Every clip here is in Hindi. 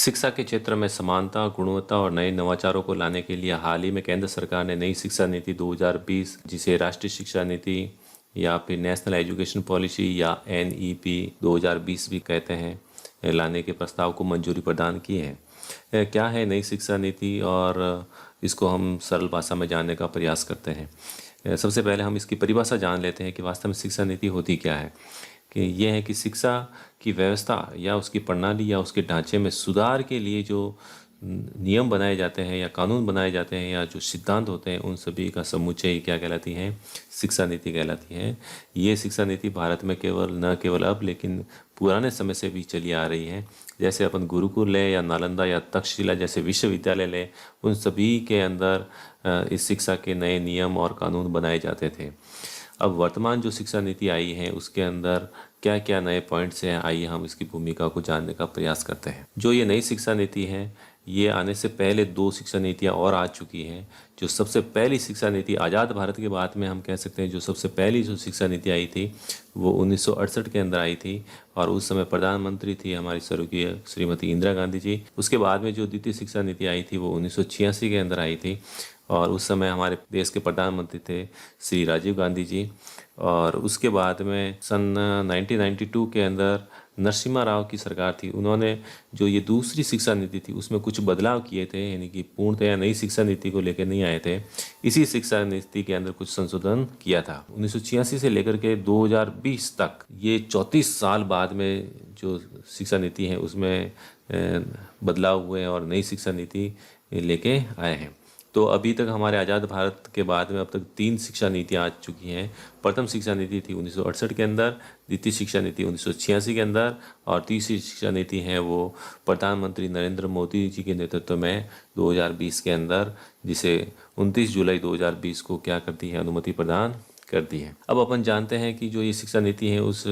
शिक्षा के क्षेत्र में समानता, गुणवत्ता और नए नवाचारों को लाने के लिए हाल ही में केंद्र सरकार ने नई शिक्षा नीति 2020, जिसे राष्ट्रीय शिक्षा नीति या फिर नेशनल एजुकेशन पॉलिसी या एनईपी 2020 भी कहते हैं, लाने के प्रस्ताव को मंजूरी प्रदान की है। क्या है नई शिक्षा नीति और इसको हम सरल भाषा में जानने का प्रयास करते हैं। सबसे पहले हम इसकी परिभाषा जान लेते हैं कि वास्तव में शिक्षा नीति होती क्या है। कि यह है कि शिक्षा की व्यवस्था या उसकी प्रणाली या उसके ढांचे में सुधार के लिए जो नियम बनाए जाते हैं या कानून बनाए जाते हैं या जो सिद्धांत होते हैं, उन सभी का समुच्चय क्या कहलाती हैं, शिक्षा नीति कहलाती है। ये शिक्षा नीति भारत में न केवल अब लेकिन पुराने समय से भी चली आ रही है। जैसे अपन गुरुकुल लें या नालंदा या तक्षशिला जैसे विश्वविद्यालय लें, उन सभी के अंदर इस शिक्षा के नए नियम और कानून बनाए जाते थे। अब वर्तमान जो शिक्षा नीति आई है उसके अंदर क्या क्या नए पॉइंट्स हैं, आइए हम इसकी भूमिका को जानने का प्रयास करते हैं। जो ये नई शिक्षा नीति है, ये आने से पहले 2 शिक्षा नीतियाँ और आ चुकी हैं। जो सबसे पहली शिक्षा नीति आज़ाद भारत के बाद में हम कह सकते हैं, जो सबसे पहली जो शिक्षा नीति आई थी वो 1968 के अंदर आई थी और उस समय प्रधानमंत्री थी हमारी स्वर्गीय श्रीमती इंदिरा गांधी जी। उसके बाद में जो द्वितीय शिक्षा नीति आई थी वो 1986 के अंदर आई थी और उस समय हमारे देश के प्रधानमंत्री थे श्री राजीव गांधी जी। और उसके बाद में सन 1992 के अंदर नरसिम्हा राव की सरकार थी। उन्होंने जो ये दूसरी शिक्षा नीति थी उसमें कुछ बदलाव किए थे, यानी कि पूर्णतया नई शिक्षा नीति को लेकर नहीं आए थे। इसी शिक्षा नीति के अंदर कुछ संशोधन किया था। 1986 से लेकर के 2020 तक ये 34 साल बाद में जो शिक्षा नीति है उसमें बदलाव हुए और नई शिक्षा नीति लेके आए हैं। तो अभी तक हमारे आज़ाद भारत के बाद में अब तक 3 शिक्षा नीतियाँ आ चुकी हैं। प्रथम शिक्षा नीति थी 1968 के अंदर, द्वितीय शिक्षा नीति 1986 के अंदर और तीसरी शिक्षा नीति है वो प्रधानमंत्री नरेंद्र मोदी जी के नेतृत्व में 2020 के अंदर, जिसे 29 जुलाई 2020 को क्या करती है, अनुमति प्रदान करती है। अब अपन जानते हैं कि जो ये शिक्षा नीति है उस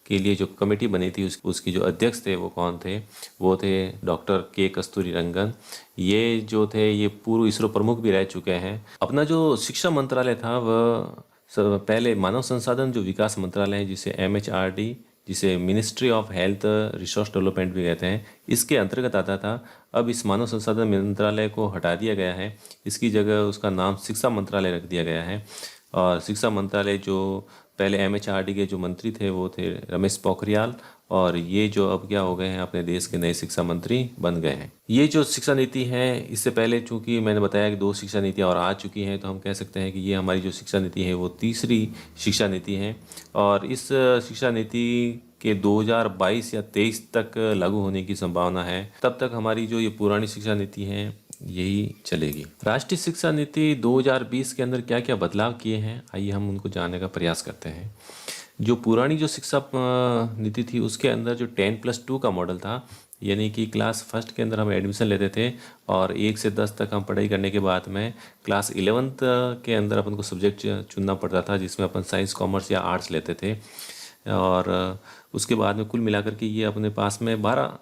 के लिए जो कमेटी बनी थी उसकी जो अध्यक्ष थे वो कौन थे, वो थे डॉक्टर के कस्तूरीरंगन। ये जो थे ये पूर्व इसरो प्रमुख भी रह चुके हैं। अपना जो शिक्षा मंत्रालय था वह पहले मानव संसाधन जो विकास मंत्रालय है, जिसे MHRD, जिसे ministry of health resource development भी कहते हैं, इसके अंतर्गत आता था। अब इस मानव संसाधन मंत्रालय को हटा दिया गया है, इसकी जगह उसका नाम शिक्षा मंत्रालय रख दिया गया है। और शिक्षा मंत्रालय जो पहले MHRD के जो मंत्री थे वो थे रमेश पोखरियाल, और ये जो अब क्या हो गए हैं, अपने देश के नए शिक्षा मंत्री बन गए हैं। ये जो शिक्षा नीति है, इससे पहले चूंकि मैंने बताया कि 2 शिक्षा नीतियाँ और आ चुकी हैं, तो हम कह सकते हैं कि ये हमारी जो शिक्षा नीति है वो तीसरी शिक्षा नीति है। और इस शिक्षा नीति के 2022 या 23 तक लागू होने की संभावना है। तब तक हमारी जो ये पुरानी शिक्षा नीति है यही चलेगी। राष्ट्रीय शिक्षा नीति 2020 के अंदर क्या क्या बदलाव किए हैं, आइए हम उनको जानने का प्रयास करते हैं। जो पुरानी जो शिक्षा नीति थी उसके अंदर जो 10+2 का मॉडल था, यानी कि क्लास फर्स्ट के अंदर हम एडमिशन लेते थे और 1 से 10 तक हम पढ़ाई करने के बाद में क्लास 11th के अंदर अपन को सब्जेक्ट चुनना पड़ता था, जिसमें अपन साइंस, कॉमर्स या आर्ट्स लेते थे। और उसके बाद में कुल मिलाकर के ये अपने पास में 12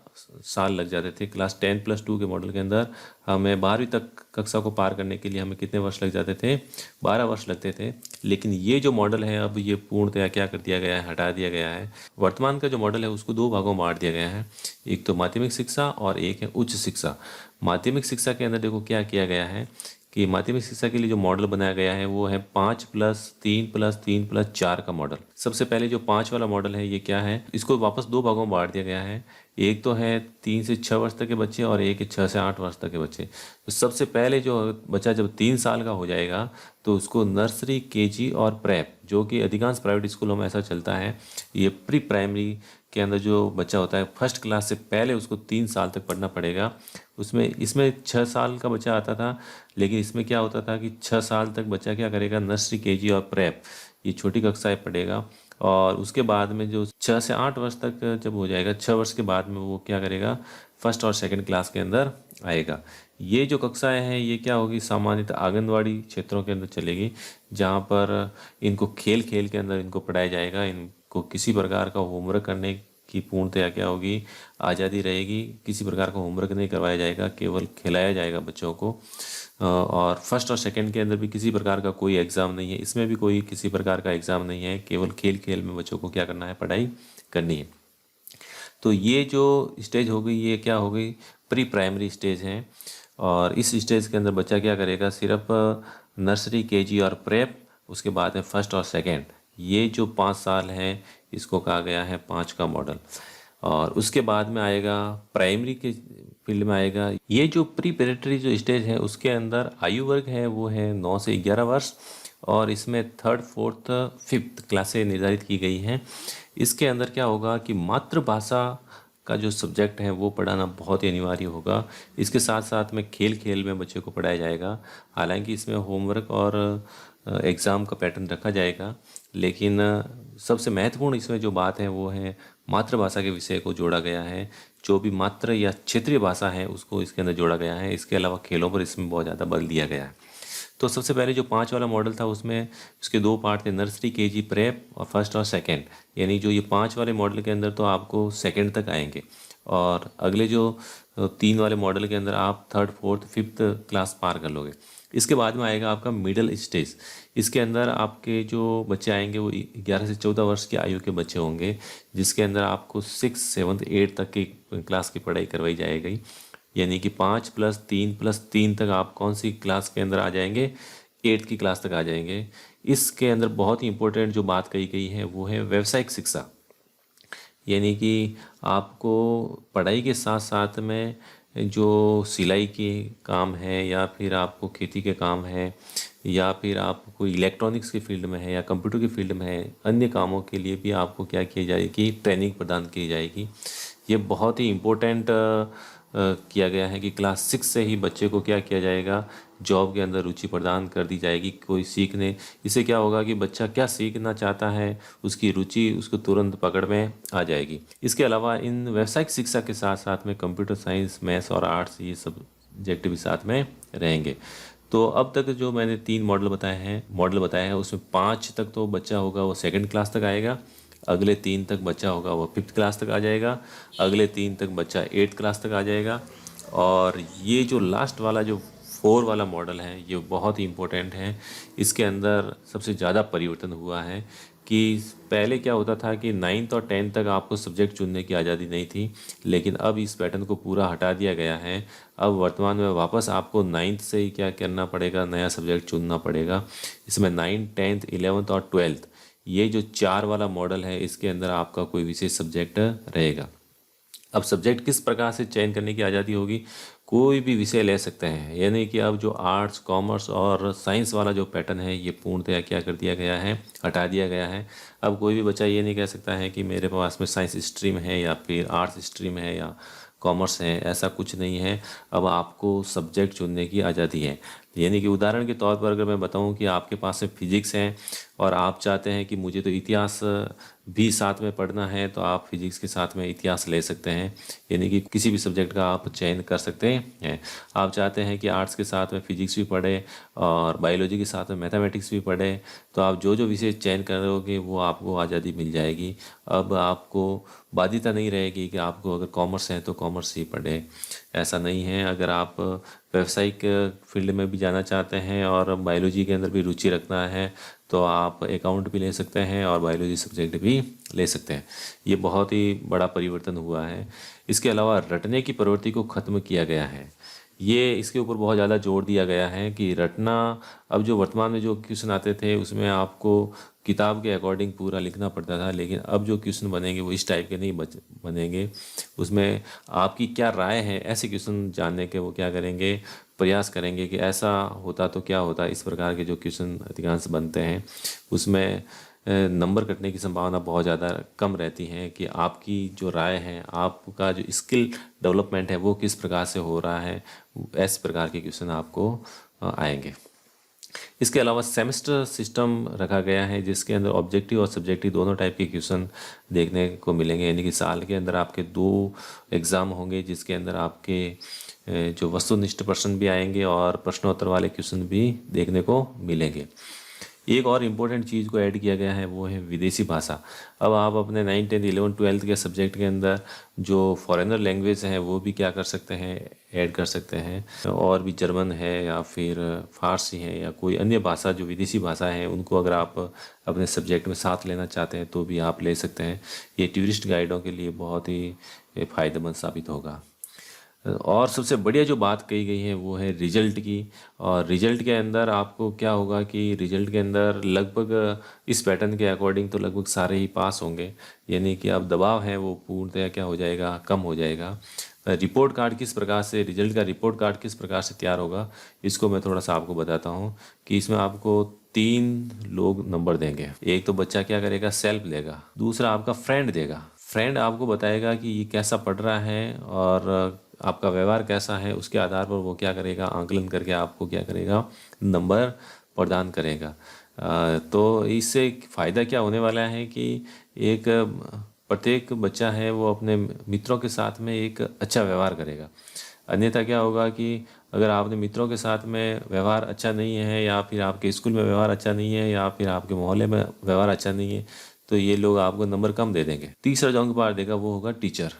साल लग जाते थे। क्लास 10+2 के मॉडल के अंदर हमें 12वीं तक कक्षा को पार करने के लिए हमें कितने वर्ष लग जाते थे, 12 वर्ष लगते थे। लेकिन ये जो मॉडल है अब ये पूर्णतया क्या कर दिया गया है, हटा दिया गया है। वर्तमान का जो मॉडल है उसको 2 भागों में बांट दिया गया है, एक तो माध्यमिक शिक्षा और एक है उच्च शिक्षा। माध्यमिक शिक्षा के अंदर देखो क्या किया गया है कि माध्यमिक शिक्षा के लिए जो मॉडल बनाया गया है वो है 5+3+3+4 का मॉडल। सबसे पहले जो 5 वाला मॉडल है ये क्या है, इसको वापस 2 भागों में बांट दिया गया है। एक तो है 3 से 6 वर्ष तक के बच्चे और एक है 6 से 8 वर्ष तक के बच्चे। तो सबसे पहले जो बच्चा जब 3 साल का हो जाएगा तो उसको नर्सरी, KG और प्रेप, जो कि अधिकांश प्राइवेट स्कूलों में ऐसा चलता है, ये प्री प्राइमरी के अंदर जो बच्चा होता है फर्स्ट क्लास से पहले उसको 3 साल तक पढ़ना पड़ेगा। इसमें 6 साल का बच्चा आता था, लेकिन इसमें क्या होता था कि 6 साल तक बच्चा क्या करेगा, नर्सरी, KG और प्रेप, ये छोटी कक्षाएं पढ़ेगा। और उसके बाद में जो 6 से 8 वर्ष तक जब हो जाएगा, 6 वर्ष के बाद में वो क्या करेगा, फर्स्ट और सेकंड क्लास के अंदर आएगा। ये जो कक्षाएं हैं ये क्या होगी, सामान्यतः आंगनवाड़ी क्षेत्रों के अंदर चलेगी, जहाँ पर इनको खेल खेल के अंदर इनको पढ़ाया जाएगा। इनको किसी प्रकार का होमवर्क करने की पूर्णतया क्या होगी, आज़ादी रहेगी। किसी प्रकार का होमवर्क नहीं करवाया जाएगा, केवल खिलाया जाएगा बच्चों को। और फर्स्ट और सेकंड के अंदर भी किसी प्रकार का कोई एग्ज़ाम नहीं है, इसमें भी कोई किसी प्रकार का एग्ज़ाम नहीं है, केवल खेल खेल में बच्चों को क्या करना है, पढ़ाई करनी है। तो ये जो स्टेज हो गई, ये क्या हो गई, प्री प्राइमरी स्टेज है। और इस स्टेज के अंदर बच्चा क्या करेगा, सिर्फ नर्सरी, केजी और प्रेप, उसके बाद में फर्स्ट और सेकंड, ये जो 5 साल हैं इसको कहा गया है 5 का मॉडल। और उसके बाद में आएगा प्राइमरी के फील्ड में आएगा। ये जो प्री प्रेटरी जो स्टेज है उसके अंदर आयु वर्ग है वो है 9 से 11 वर्ष, और इसमें थर्ड, फोर्थ, फिफ्थ क्लासें निर्धारित की गई हैं। इसके अंदर क्या होगा कि मातृभाषा का जो सब्जेक्ट है वो पढ़ाना बहुत ही अनिवार्य होगा। इसके साथ साथ में खेल खेल में बच्चे को पढ़ाया जाएगा। हालांकि इसमें होमवर्क और एग्ज़ाम का पैटर्न रखा जाएगा, लेकिन सबसे महत्वपूर्ण इसमें जो बात है वो है मातृभाषा के विषय को जोड़ा गया है। जो भी मातृ या क्षेत्रीय भाषा है उसको इसके अंदर जोड़ा गया है। इसके अलावा खेलों पर इसमें बहुत ज़्यादा बल दिया गया है। तो सबसे पहले जो 5 वाला मॉडल था उसमें उसके 2 पार्ट थे, नर्सरी, केजी, प्रेप और फर्स्ट और सेकंड। यानी जो ये 5 वाले मॉडल के अंदर तो आपको सेकंड तक आएंगे, और अगले जो 3 वाले मॉडल के अंदर आप थर्ड, फोर्थ, फिफ्थ क्लास पार कर लोगे। इसके बाद में आएगा आपका मिडिल स्टेज। इसके अंदर आपके जो बच्चे आएंगे वो 11 से 14 वर्ष की आयु के बच्चे होंगे, जिसके अंदर आपको 6, 7, 8 तक की क्लास की पढ़ाई करवाई जाएगी। यानी कि 5 + 3 + 3 तक आप कौन सी क्लास के अंदर आ जाएंगे, 8th की क्लास तक आ जाएंगे। इसके अंदर बहुत ही इंपॉर्टेंट जो बात कही गई है वो है व्यावसायिक शिक्षा। यानी कि आपको पढ़ाई के साथ साथ में जो सिलाई के काम है, या फिर आपको खेती के काम है, या फिर आप कोई इलेक्ट्रॉनिक्स के फील्ड में है या कंप्यूटर के फील्ड में है, अन्य कामों के लिए भी आपको क्या किया जाएगी, ट्रेनिंग प्रदान की जाएगी। ये बहुत ही इम्पोर्टेंट किया गया है कि क्लास 6 से ही बच्चे को क्या किया जाएगा, जॉब के अंदर रुचि प्रदान कर दी जाएगी। कोई सीखने, इससे क्या होगा कि बच्चा क्या सीखना चाहता है उसकी रुचि उसको तुरंत पकड़ में आ जाएगी। इसके अलावा इन व्यावसायिक शिक्षा के साथ साथ में कंप्यूटर साइंस, मैथ्स और आर्ट्स, ये सब सब्जेक्ट भी साथ में रहेंगे। तो अब तक जो मैंने 3 मॉडल बताए हैं उसमें 5 तक तो बच्चा होगा वो सेकंड क्लास तक आएगा, अगले 3 तक बच्चा होगा वो 5th क्लास तक आ जाएगा, अगले 3 तक बच्चा 8th क्लास तक आ जाएगा। और ये जो लास्ट वाला जो 4 वाला मॉडल है ये बहुत ही इम्पोर्टेंट है। इसके अंदर सबसे ज़्यादा परिवर्तन हुआ है कि पहले क्या होता था कि 9th और 10th तक आपको सब्जेक्ट चुनने की आज़ादी नहीं थी, लेकिन अब इस पैटर्न को पूरा हटा दिया गया है। अब वर्तमान में वापस आपको 9th से ही क्या करना पड़ेगा, नया सब्जेक्ट चुनना पड़ेगा। इसमें 9th, 10th, 11th और 12th, ये जो 4 वाला मॉडल है इसके अंदर आपका कोई विशेष सब्जेक्ट रहेगा। अब सब्जेक्ट किस प्रकार से चयन करने की आज़ादी होगी, कोई भी विषय ले सकते हैं। यानी कि अब जो आर्ट्स, कॉमर्स और साइंस वाला जो पैटर्न है ये पूर्णतया क्या कर दिया गया है, हटा दिया गया है। अब कोई भी बच्चा ये नहीं कह सकता है कि मेरे पास में साइंस स्ट्रीम है या फिर आर्ट्स स्ट्रीम है या कॉमर्स है, ऐसा कुछ नहीं है। अब आपको सब्जेक्ट चुनने की आज़ादी है। यानी कि उदाहरण के तौर पर अगर मैं बताऊं कि आपके पास में फिजिक्स है और आप चाहते हैं कि मुझे तो इतिहास भी साथ में पढ़ना है, तो आप फिजिक्स के साथ में इतिहास ले सकते हैं। यानी कि किसी भी सब्जेक्ट का आप चयन कर सकते हैं। आप चाहते हैं कि आर्ट्स के साथ में फिजिक्स भी पढ़े और बायोलॉजी के साथ में मैथमेटिक्स भी पढ़े, तो आप जो जो विषय चयन करोगे वो आपको आज़ादी मिल जाएगी। अब आपको बाध्यता नहीं रहेगी कि आपको अगर कॉमर्स है तो कॉमर्स ही पढ़े, ऐसा नहीं है। अगर आप व्यावसायिक फील्ड में भी जाना चाहते हैं और बायोलॉजी के अंदर भी रुचि रखना है तो आप अकाउंट भी ले सकते हैं और बायोलॉजी सब्जेक्ट भी ले सकते हैं। ये बहुत ही बड़ा परिवर्तन हुआ है। इसके अलावा रटने की प्रवृत्ति को ख़त्म किया गया है। ये इसके ऊपर बहुत ज़्यादा जोर दिया गया है कि रटना, अब जो वर्तमान में जो क्वेश्चन आते थे उसमें आपको किताब के अकॉर्डिंग पूरा लिखना पड़ता था, लेकिन अब जो क्वेश्चन बनेंगे वो इस टाइप के नहीं बनेंगे। उसमें आपकी क्या राय है, ऐसे क्वेश्चन जानने के वो क्या करेंगे, प्रयास करेंगे कि ऐसा होता तो क्या होता। इस प्रकार के जो क्वेश्चन अधिकांश बनते हैं उसमें नंबर कटने की संभावना बहुत ज़्यादा कम रहती है कि आपकी जो राय है, आपका जो स्किल डेवलपमेंट है वो किस प्रकार से हो रहा है, ऐसे प्रकार के क्वेश्चन आपको आएंगे। इसके अलावा सेमेस्टर सिस्टम रखा गया है जिसके अंदर ऑब्जेक्टिव और सब्जेक्टिव दोनों टाइप के क्वेश्चन देखने को मिलेंगे। यानी कि साल के अंदर आपके 2 एग्ज़ाम होंगे जिसके अंदर आपके जो वस्तुनिष्ठ प्रश्न भी आएंगे और प्रश्नोत्तर वाले क्वेश्चन भी देखने को मिलेंगे। एक और इम्पोर्टेंट चीज़ को ऐड किया गया है वो है विदेशी भाषा। अब आप अपने 9, 10, 11, 12 के सब्जेक्ट के अंदर जो फॉरेनर लैंग्वेज है वो भी क्या कर सकते हैं, ऐड कर सकते हैं। और भी जर्मन है या फिर फारसी है या कोई अन्य भाषा जो विदेशी भाषा है उनको अगर आप अपने सब्जेक्ट में साथ लेना चाहते हैं तो भी आप ले सकते हैं। ये टूरिस्ट गाइडों के लिए बहुत ही फ़ायदेमंद साबित होगा। और सबसे बढ़िया जो बात कही गई है वो है रिजल्ट की। और रिजल्ट के अंदर आपको क्या होगा कि रिजल्ट के अंदर लगभग इस पैटर्न के अकॉर्डिंग तो लगभग सारे ही पास होंगे, यानी कि अब दबाव है वो पूर्णतः क्या हो जाएगा, कम हो जाएगा। रिपोर्ट कार्ड किस प्रकार से, रिजल्ट का रिपोर्ट कार्ड किस प्रकार से तैयार होगा, इसको मैं थोड़ा सा आपको बताता हूँ कि इसमें आपको 3 लोग नंबर देंगे। एक तो बच्चा क्या करेगा, सेल्फ देगा, दूसरा आपका फ्रेंड देगा। फ्रेंड आपको बताएगा कि ये कैसा पढ़ रहा है और आपका व्यवहार कैसा है, उसके आधार पर वो क्या करेगा, आंकलन करके आपको क्या करेगा, नंबर प्रदान करेगा। तो इससे फ़ायदा क्या होने वाला है कि एक प्रत्येक बच्चा है वो अपने मित्रों के साथ में एक अच्छा व्यवहार करेगा। अन्यथा क्या होगा कि अगर आपने मित्रों के साथ में व्यवहार अच्छा नहीं है, या फिर आपके स्कूल में व्यवहार अच्छा नहीं है, या फिर आपके मोहल्ले में व्यवहार अच्छा नहीं है, तो ये लोग आपको नंबर कम दे देंगे। तीसरा जो अंक बार देगा वो होगा टीचर।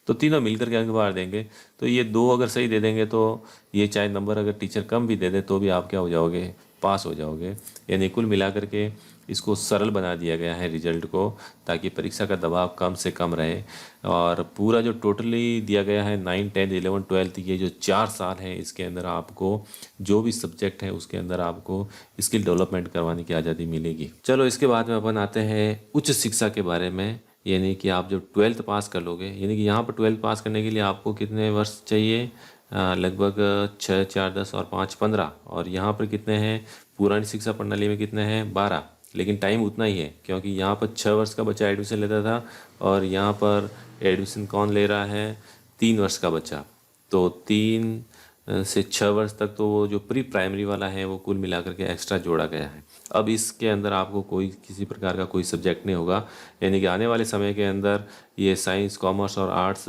तो तीनों मिलकर के अंक बार देंगे, तो ये 2 अगर सही दे देंगे तो ये चाहे नंबर अगर टीचर कम भी दे दे तो भी आप क्या हो जाओगे, पास हो जाओगे। यानी कुल मिलाकर के इसको सरल बना दिया गया है रिजल्ट को, ताकि परीक्षा का दबाव कम से कम रहे। और पूरा जो टोटली दिया गया है 9, 10, 11, 12, ये जो 4 साल है, इसके अंदर आपको जो भी सब्जेक्ट है उसके अंदर आपको स्किल डेवलपमेंट करवाने की आज़ादी मिलेगी। चलो इसके बाद में अपन आते हैं उच्च शिक्षा के बारे में। यानी कि आप जब 12th पास कर लोगे, यानी कि यहाँ पर 12th पास करने के लिए आपको कितने वर्ष चाहिए, लगभग 6, 4, 10 और 5, 15। और यहाँ पर कितने हैं, पुरानी शिक्षा प्रणाली में कितने हैं, 12। लेकिन टाइम उतना ही है, क्योंकि यहाँ पर 6 वर्ष का बच्चा एडमिशन लेता था और यहाँ पर एडमिशन कौन ले रहा है, 3 वर्ष का बच्चा। तो 3 से 6 वर्ष तक तो वो जो प्री प्राइमरी वाला है वो कुल मिलाकर के एक्स्ट्रा जोड़ा गया है। अब इसके अंदर आपको कोई किसी प्रकार का कोई सब्जेक्ट नहीं होगा, यानी कि आने वाले समय के अंदर ये साइंस, कॉमर्स और आर्ट्स,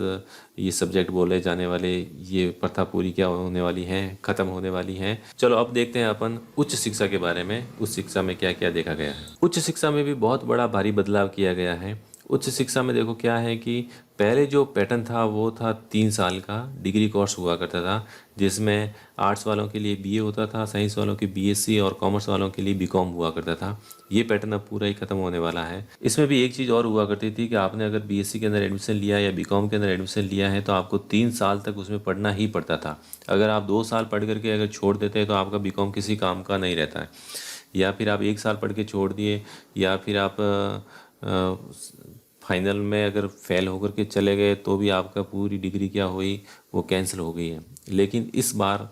ये सब्जेक्ट बोले जाने वाले, ये प्रथा पूरी क्या होने वाली है, ख़त्म होने वाली है। चलो अब देखते हैं अपन उच्च शिक्षा के बारे में, उच्च शिक्षा में क्या क्या देखा गया है। उच्च शिक्षा में भी बहुत बड़ा भारी बदलाव किया गया है। उच्च शिक्षा में देखो क्या है कि पहले जो पैटर्न था वो था 3 साल का डिग्री कोर्स हुआ करता था, जिसमें आर्ट्स वालों के लिए बीए होता था, साइंस वालों के बीएससी और कॉमर्स वालों के लिए बीकॉम हुआ करता था। ये पैटर्न अब पूरा ही खत्म होने वाला है। इसमें भी एक चीज़ और हुआ करती थी कि आपने अगर बीएससी के अंदर एडमिशन लिया या बीकॉम के अंदर एडमिशन लिया है तो आपको 3 साल तक उसमें पढ़ना ही पड़ता था। अगर आप 2 साल पढ़ करके अगर छोड़ देते हैं तो आपका बीकॉम किसी काम का नहीं रहता है। या फिर आप 1 साल पढ़ के छोड़ दिए, या फिर आप फाइनल में अगर फेल होकर के चले गए तो भी आपका पूरी डिग्री क्या हुई, वो कैंसिल हो गई है। लेकिन इस बार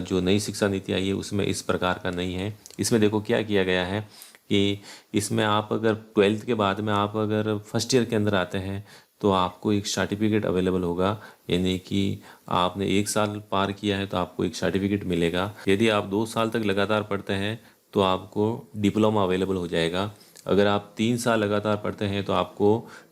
जो नई शिक्षा नीति आई है उसमें इस प्रकार का नहीं है। इसमें देखो क्या किया गया है कि इसमें आप अगर 12th के बाद में आप अगर फर्स्ट ईयर के अंदर आते हैं तो आपको एक सर्टिफिकेट अवेलेबल होगा, यानी कि आपने 1 साल पार किया है तो आपको एक सर्टिफिकेट मिलेगा। यदि आप 2 साल तक लगातार पढ़ते हैं तो आपको डिप्लोमा अवेलेबल हो जाएगा। अगर आप 3 साल लगातार पढ़ते हैं तो आपको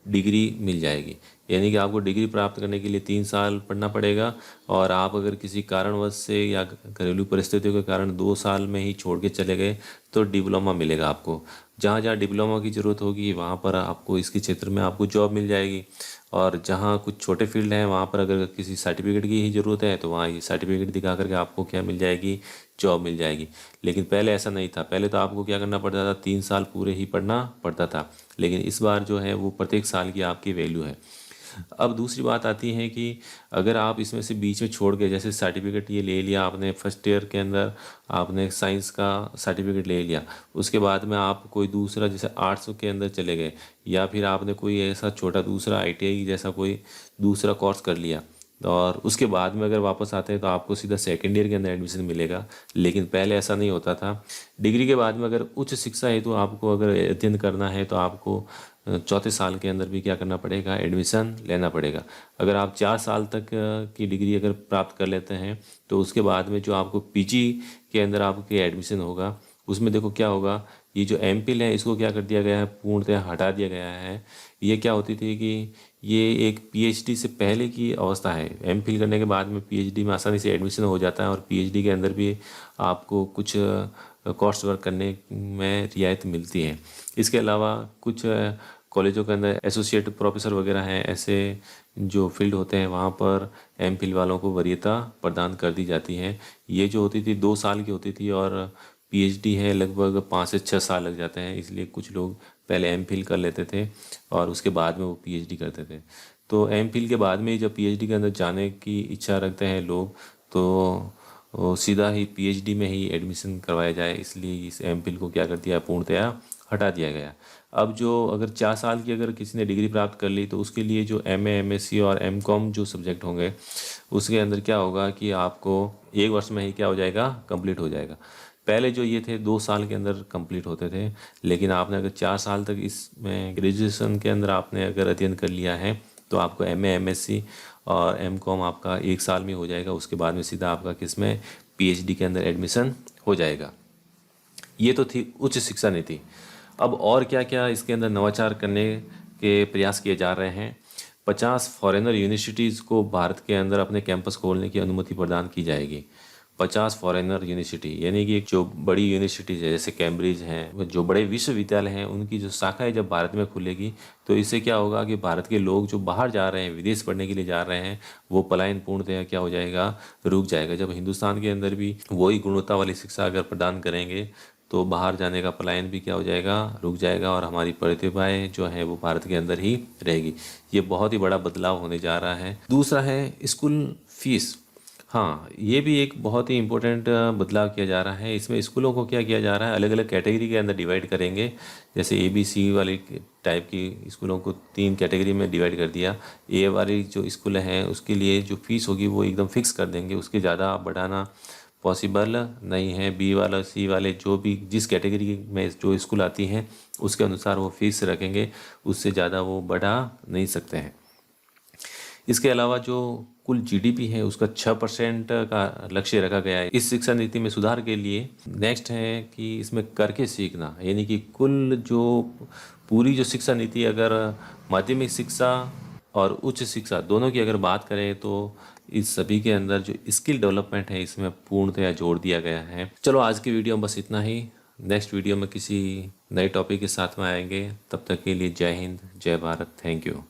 डिग्री मिल जाएगी, यानी कि आपको डिग्री प्राप्त करने के लिए 3 साल पढ़ना पड़ेगा। और आप अगर किसी कारणवश से या घरेलू परिस्थितियों के कारण 2 साल में ही छोड़ के चले गए तो डिप्लोमा मिलेगा आपको। जहाँ जहाँ डिप्लोमा की ज़रूरत होगी वहाँ पर आपको इसके क्षेत्र में आपको जॉब मिल जाएगी। और जहाँ कुछ छोटे फील्ड हैं वहाँ पर अगर किसी सर्टिफिकेट की ही ज़रूरत है तो वहाँ ये सर्टिफिकेट दिखा करके आपको क्या मिल जाएगी, जॉब मिल जाएगी। लेकिन पहले ऐसा नहीं था, पहले तो आपको क्या करना पड़ता था, 3 साल पूरे ही पढ़ना पड़ता था। लेकिन इस बार जो है वो प्रत्येक साल की आपकी वैल्यू है। अब दूसरी बात आती है कि अगर आप इसमें से बीच में छोड़ के, जैसे सर्टिफिकेट ये ले लिया आपने फर्स्ट ईयर के अंदर, आपने साइंस का सर्टिफिकेट ले लिया, उसके बाद में आप कोई दूसरा जैसे आर्ट्स के अंदर चले गए, या फिर आपने कोई ऐसा छोटा दूसरा आईटीआई जैसा कोई दूसरा कोर्स कर लिया, और उसके बाद में अगर वापस आते हैं तो आपको सीधा सेकेंड ईयर के अंदर एडमिशन मिलेगा। लेकिन पहले ऐसा नहीं होता था। डिग्री के बाद में अगर उच्च शिक्षा हेतु आपको अगर अध्ययन करना है तो आपको चौथे साल के अंदर भी क्या करना पड़ेगा, एडमिशन लेना पड़ेगा। अगर आप 4 साल तक की डिग्री अगर प्राप्त कर लेते हैं तो उसके बाद में जो आपको पीजी के अंदर आपके एडमिशन होगा उसमें देखो क्या होगा, ये जो एमफिल है इसको क्या कर दिया गया है, पूर्णतः हटा दिया गया है। ये क्या होती थी कि ये एक पीएचडी से पहले की अवस्था है। एमफिल करने के बाद में पीएचडी में आसानी से एडमिशन हो जाता है, और पीएचडी के अंदर भी आपको कुछ कोर्स वर्क करने में रियायत मिलती है। इसके अलावा कुछ कॉलेजों के अंदर एसोसिएट प्रोफेसर वगैरह हैं, ऐसे जो फील्ड होते हैं वहाँ पर एमफिल वालों को वरीयता प्रदान कर दी जाती है। ये जो होती थी 2 साल की होती थी, और पीएचडी है लगभग 5 से 6 साल लग जाते हैं। इसलिए कुछ लोग पहले एमफिल कर लेते थे और उसके बाद में वो पीएचडी करते थे। तो एमफिल के बाद में जब पीएचडी के अंदर जाने की इच्छा रखते हैं लोग, तो वो सीधा ही पीएचडी में ही एडमिशन करवाया जाए, इसलिए इस एमफिल को क्या कर दिया, पूर्णतया हटा दिया गया। अब जो अगर 4 साल की अगर किसी ने डिग्री प्राप्त कर ली, तो उसके लिए जो एमए, एमएससी और एमकॉम जो सब्जेक्ट होंगे, उसके अंदर क्या होगा कि आपको 1 वर्ष में ही क्या हो जाएगा, कंप्लीट हो जाएगा। पहले जो ये थे 2 साल के अंदर कंप्लीट होते थे, लेकिन आपने अगर 4 साल तक इसमें ग्रेजुएशन के अंदर आपने अगर अध्ययन कर लिया है, तो आपको एमए, एमएससी और एमकॉम आपका 1 साल में हो जाएगा। उसके बाद में सीधा आपका किसमें, पीएचडी के अंदर एडमिशन हो जाएगा। ये तो थी उच्च शिक्षा नीति। अब और क्या क्या इसके अंदर नवाचार करने के प्रयास किए जा रहे हैं। 50 फॉरेनर यूनिवर्सिटीज़ को भारत के अंदर अपने कैंपस खोलने की अनुमति प्रदान की जाएगी। 50 फॉरेनर यूनिवर्सिटी, यानी कि जो बड़ी यूनिवर्सिटीज़ है जैसे कैम्ब्रिज हैं, जो बड़े विश्वविद्यालय हैं, उनकी जो शाखाएं जब भारत में खुलेगी, तो इससे क्या होगा कि भारत के लोग जो बाहर जा रहे हैं, विदेश पढ़ने के लिए जा रहे हैं, वो पलायन पूर्णतः क्या हो जाएगा, रुक जाएगा। जब हिंदुस्तान के अंदर भी वही गुणवत्ता वाली शिक्षा अगर प्रदान करेंगे, तो बाहर जाने का पलायन भी क्या हो जाएगा, रुक जाएगा, और हमारी प्रतिभाएं जो हैं वो भारत के अंदर ही रहेगी। ये बहुत ही बड़ा बदलाव होने जा रहा है। दूसरा है स्कूल फीस। हाँ, ये भी एक बहुत ही इम्पोर्टेंट बदलाव किया जा रहा है। इसमें स्कूलों को क्या किया जा रहा है, अलग अलग कैटेगरी के अंदर डिवाइड करेंगे। जैसे ABC वाली टाइप की स्कूलों को 3 कैटेगरी में डिवाइड कर दिया। ए वाली जो स्कूल हैं उसके लिए जो फीस होगी वो एकदम फिक्स कर देंगे, उसके ज़्यादा बढ़ाना पॉसिबल नहीं है। बी वाला, सी वाले, जो भी जिस कैटेगरी में जो स्कूल आती हैं उसके अनुसार वो फीस रखेंगे, उससे ज़्यादा वो बढ़ा नहीं सकते हैं। इसके अलावा जो कुल जीडीपी है उसका 6% का लक्ष्य रखा गया है इस शिक्षा नीति में सुधार के लिए। नेक्स्ट है कि इसमें करके सीखना, यानी कि कुल जो पूरी जो शिक्षा नीति, अगर माध्यमिक शिक्षा और उच्च शिक्षा दोनों की अगर बात करें, तो इस सभी के अंदर जो स्किल डेवलपमेंट है इसमें पूर्णतया जोड़ दिया गया है। चलो आज की वीडियो में बस इतना ही। नेक्स्ट वीडियो में किसी नए टॉपिक के साथ में आएंगे। तब तक के लिए जय हिंद, जय भारत, थैंक यू।